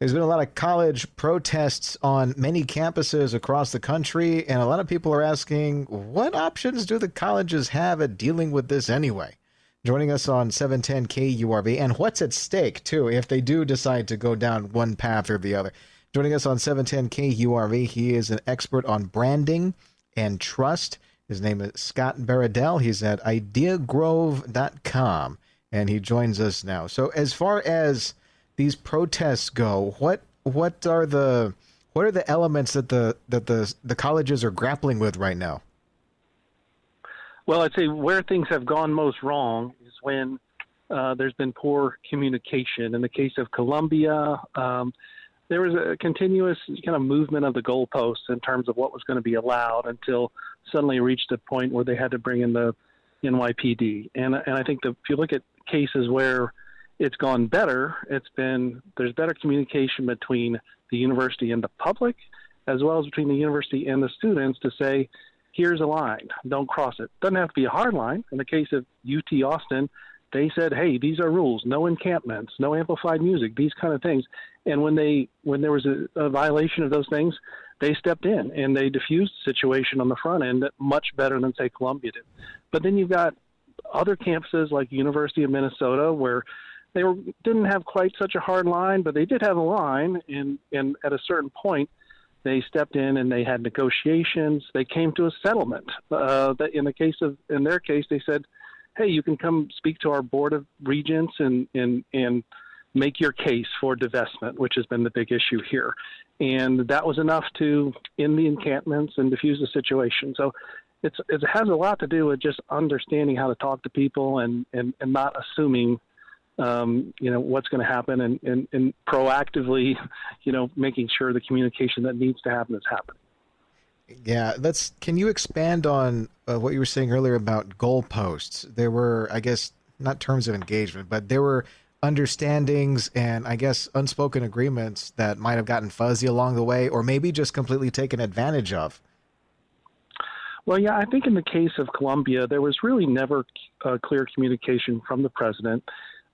There's been a lot of college protests on many campuses across the country, and a lot of people are asking, what options do the colleges have at dealing with this anyway? Joining us on 710 KURV, and what's at stake, too, if they do decide to go down one path or the other. Joining us on 710 KURV, he is an expert on branding and trust. His name is Scott Baradell. He's at ideagrove.com, and he joins us now. So as far as these protests go, what are the elements that the colleges are grappling with right now? Well, I'd say where things have gone most wrong is when there's been poor communication. In the case of Columbia, there was a continuous kind of movement of the goalposts in terms of what was going to be allowed until suddenly reached a point where they had to bring in the NYPD. And I think that if you look at cases where it's gone better, there's better communication between the university and the public, as well as between the university and the students to say, here's a line, don't cross it. Doesn't have to be a hard line. In the case of UT Austin, they said, hey, these are rules, no encampments, no amplified music, these kind of things. And when there was a violation of those things, they stepped in and they diffused the situation on the front end much better than, say, Columbia did. But then you've got other campuses like University of Minnesota where they didn't have quite such a hard line, but they did have a line, and at a certain point, they stepped in and they had negotiations. They came to a settlement. That in their case, they said, "Hey, you can come speak to our board of regents and make your case for divestment," which has been the big issue here, and that was enough to end the encampments and diffuse the situation. So it has a lot to do with just understanding how to talk to people and not assuming what's going to happen and proactively, making sure the communication that needs to happen is happening. Yeah, can you expand on what you were saying earlier about goalposts? There were, I guess, not terms of engagement, but there were understandings and, I guess, unspoken agreements that might have gotten fuzzy along the way, or maybe just completely taken advantage of. Well, yeah, I think in the case of Columbia, there was really never clear communication from the president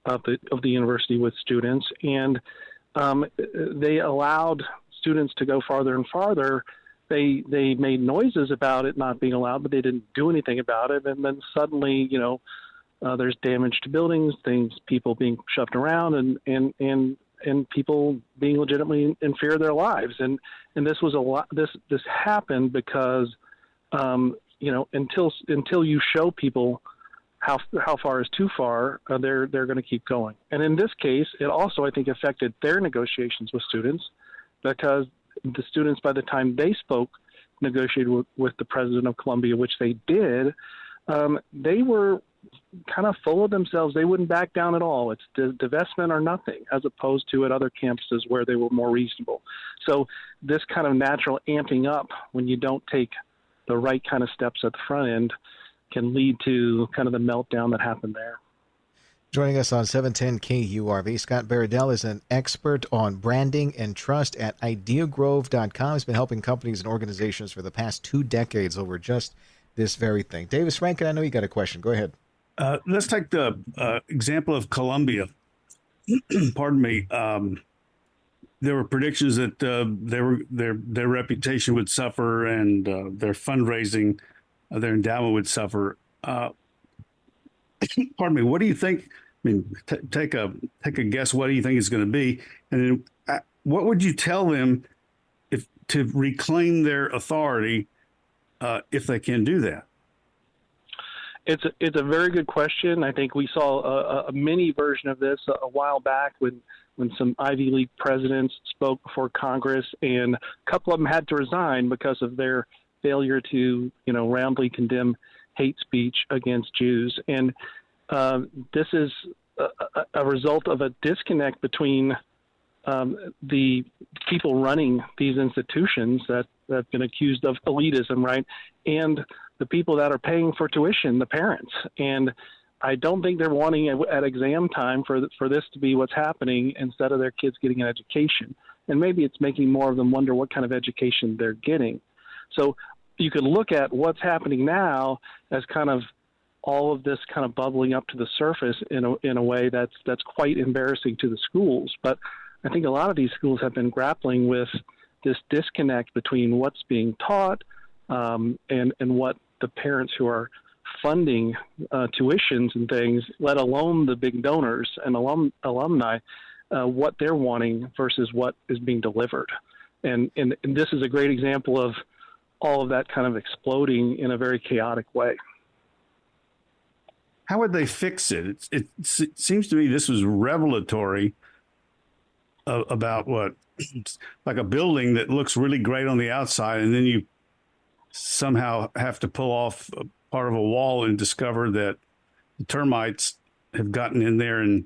of the university with students, and they allowed students to go farther and farther. They made noises about it not being allowed, but they didn't do anything about it. And then suddenly, there's damage to buildings, people being shoved around, and people being legitimately in fear of their lives. And this was a lot. This happened because until you show people how far is too far, they're going to keep going. And in this case, it also, I think, affected their negotiations with students, because the students, by the time they spoke, negotiated with the president of Columbia, which they did, they were kind of full of themselves. They wouldn't back down at all. It's divestment or nothing, as opposed to at other campuses where they were more reasonable. So this kind of natural amping up when you don't take the right kind of steps at the front end can lead to kind of the meltdown that happened there. Joining us on 710 KURV, Scott Baradell is an expert on branding and trust at ideagrove.com. He's been helping companies and organizations for the past 2 decades over just this very thing. Davis Rankin, I know you got a question. Go ahead. Let's take the example of Columbia. Pardon me. There were predictions that their reputation would suffer and their fundraising, their endowment would suffer. Pardon me. What do you think? I mean, take a guess. What do you think it's going to be? And then, what would you tell them to reclaim their authority if they can do that? It's a very good question. I think we saw a mini version of this a while back when some Ivy League presidents spoke before Congress, and a couple of them had to resign because of their failure to, roundly condemn hate speech against Jews. And this is a result of a disconnect between the people running these institutions that have been accused of elitism, right, and the people that are paying for tuition, the parents. And I don't think they're wanting at exam time for this to be what's happening instead of their kids getting an education. And maybe it's making more of them wonder what kind of education they're getting. So you could look at what's happening now as kind of all of this kind of bubbling up to the surface in a way that's quite embarrassing to the schools. But I think a lot of these schools have been grappling with this disconnect between what's being taught and what the parents who are funding tuitions and things, let alone the big donors and alumni, what they're wanting versus what is being delivered. And this is a great example of all of that kind of exploding in a very chaotic way. How would they fix it? It seems to me this was revelatory about what, like a building that looks really great on the outside, and then you somehow have to pull off a part of a wall and discover that the termites have gotten in there. And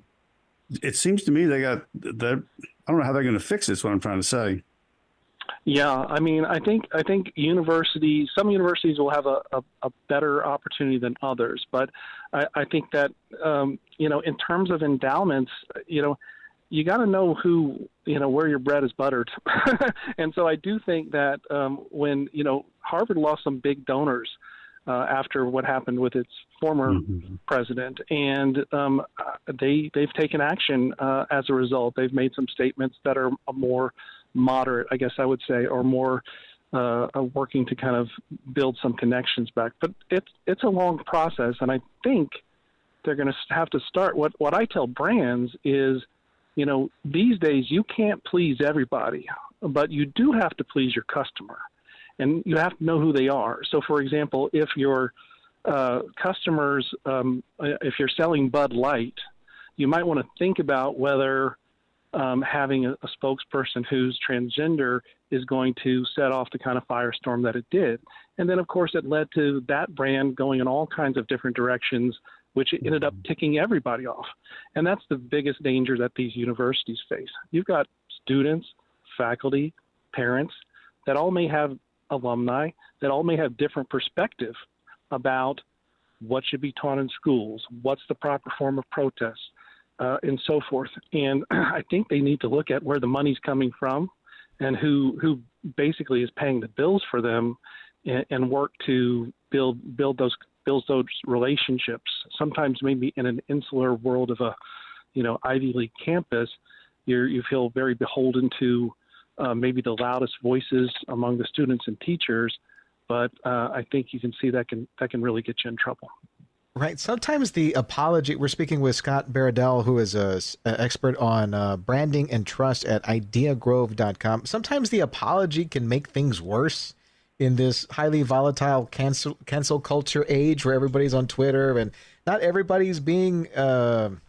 it seems to me I don't know how they're going to fix this, what I'm trying to say. Yeah, I mean, I think some universities will have a better opportunity than others, but I think that in terms of endowments, you got to know where your bread is buttered, and so I do think that when Harvard lost some big donors after what happened with its former president, and they've taken action as a result. They've made some statements that are more moderate, I guess I would say, or more working to kind of build some connections back. But it's a long process, and I think they're going to have to start. What I tell brands is, these days you can't please everybody, but you do have to please your customer, and you have to know who they are. So, for example, if your customers, if you're selling Bud Light, you might want to think about whether having a spokesperson who's transgender is going to set off the kind of firestorm that it did. And then, of course, it led to that brand going in all kinds of different directions, which ended up ticking everybody off. And that's the biggest danger that these universities face. You've got students, faculty, parents that all may have alumni, that all may have different perspective about what should be taught in schools, what's the proper form of protest, and so forth. And I think they need to look at where the money's coming from and who basically is paying the bills for them, and work to build those relationships. Sometimes maybe in an insular world of a Ivy League campus, you feel very beholden to maybe the loudest voices among the students and teachers, but I think you can see that can really get you in trouble. Right. Sometimes the apology, we're speaking with Scott Baradell, who is an expert on branding and trust at ideagrove.com. Sometimes the apology can make things worse in this highly volatile cancel culture age where everybody's on Twitter, and not everybody's being on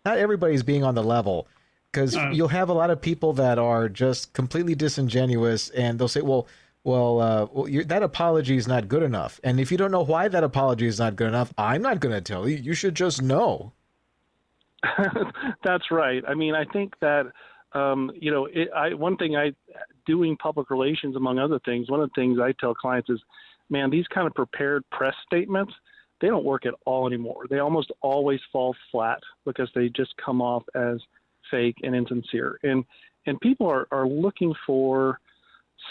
the level, because you'll have a lot of people that are just completely disingenuous, and they'll say, well, that apology is not good enough. And if you don't know why that apology is not good enough, I'm not going to tell you. You should just know. That's right. I mean, I think that, one thing doing public relations, among other things, one of the things I tell clients is, man, these kind of prepared press statements, they don't work at all anymore. They almost always fall flat because they just come off as fake and insincere. And people are looking for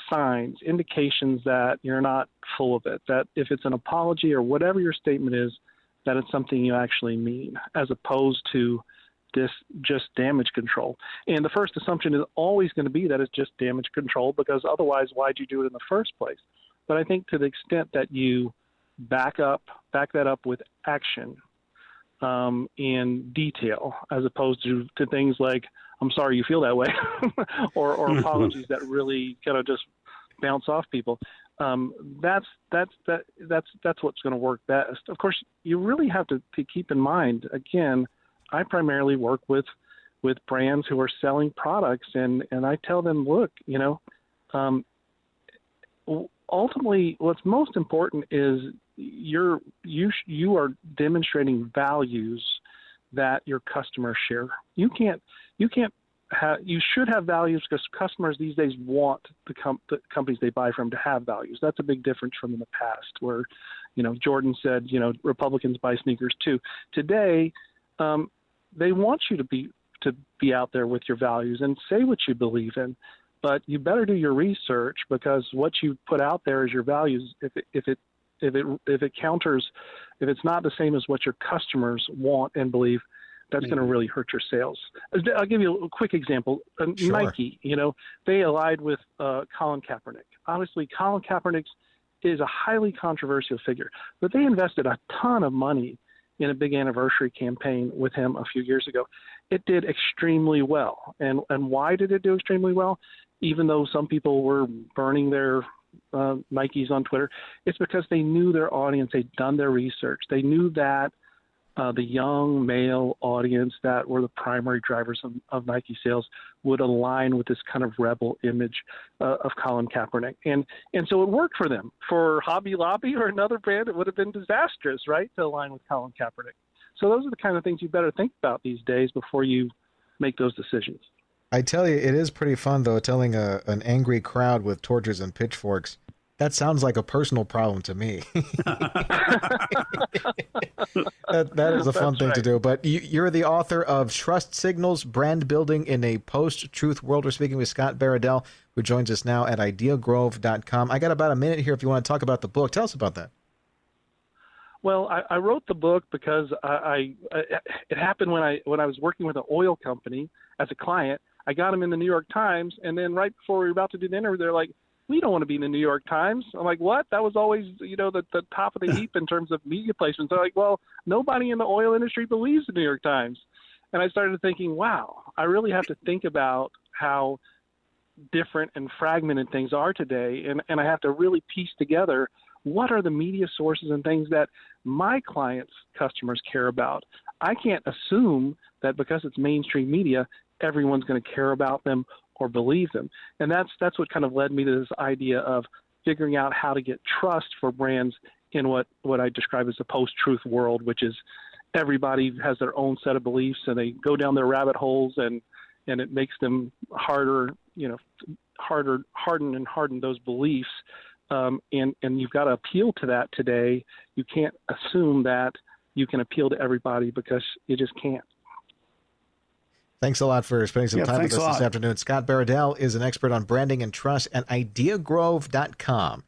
signs, indications that you're not full of it, that if it's an apology or whatever your statement is, that it's something you actually mean, as opposed to this just damage control. And the first assumption is always going to be that it's just damage control, because otherwise why'd you do it in the first place? But I think to the extent that you back that up with action in detail, as opposed to things like, I'm sorry you feel that way, or apologies that really kind of just bounce off people. That's what's going to work best. Of course, you really have to keep in mind, again, I primarily work with brands who are selling products, and I tell them, look, ultimately what's most important is you are demonstrating values that your customers share. You should have values, because customers these days want the companies they buy from to have values. That's a big difference from in the past, where, Jordan said, Republicans buy sneakers too. Today, they want you to be out there with your values and say what you believe in, but you better do your research, because what you put out there as your values, if it counters, if it's not the same as what your customers want and believe, That's going to really hurt your sales. I'll give you a quick example. Sure. Nike, they allied with Colin Kaepernick. Honestly, Colin Kaepernick is a highly controversial figure, but they invested a ton of money in a big anniversary campaign with him a few years ago. It did extremely well. And why did it do extremely well? Even though some people were burning their Nikes on Twitter, it's because they knew their audience. They'd done their research. They knew that the young male audience that were the primary drivers of Nike sales would align with this kind of rebel image of Colin Kaepernick. And so it worked for them. For Hobby Lobby or another brand, it would have been disastrous, right, to align with Colin Kaepernick. So those are the kind of things you better think about these days before you make those decisions. I tell you, it is pretty fun, though, telling an angry crowd with torches and pitchforks. That sounds like a personal problem to me. that is a fun thing to do. But you're the author of Trust Signals, Brand Building in a Post-Truth World. We're speaking with Scott Baradell, who joins us now at ideagrove.com. I got about a minute here if you want to talk about the book. Tell us about that. Well, I wrote the book because it happened when I was working with an oil company as a client. I got them in the New York Times, and then right before we were about to do the interview, they're like, "We don't want to be in the New York Times." I'm like, "What?" That was always, the top of the heap in terms of media placements. They're like, "Well, nobody in the oil industry believes the New York Times." And I started thinking, wow, I really have to think about how different and fragmented things are today. And I have to really piece together what are the media sources and things that my clients' customers care about. I can't assume that because it's mainstream media, everyone's going to care about them or believe them. And that's what kind of led me to this idea of figuring out how to get trust for brands in what I describe as the post-truth world, which is everybody has their own set of beliefs and they go down their rabbit holes and it makes them harden those beliefs. And you've got to appeal to that today. You can't assume that you can appeal to everybody because you just can't. Thanks a lot for spending some time with us this afternoon. Scott Baradell is an expert on branding and trust at ideagrove.com.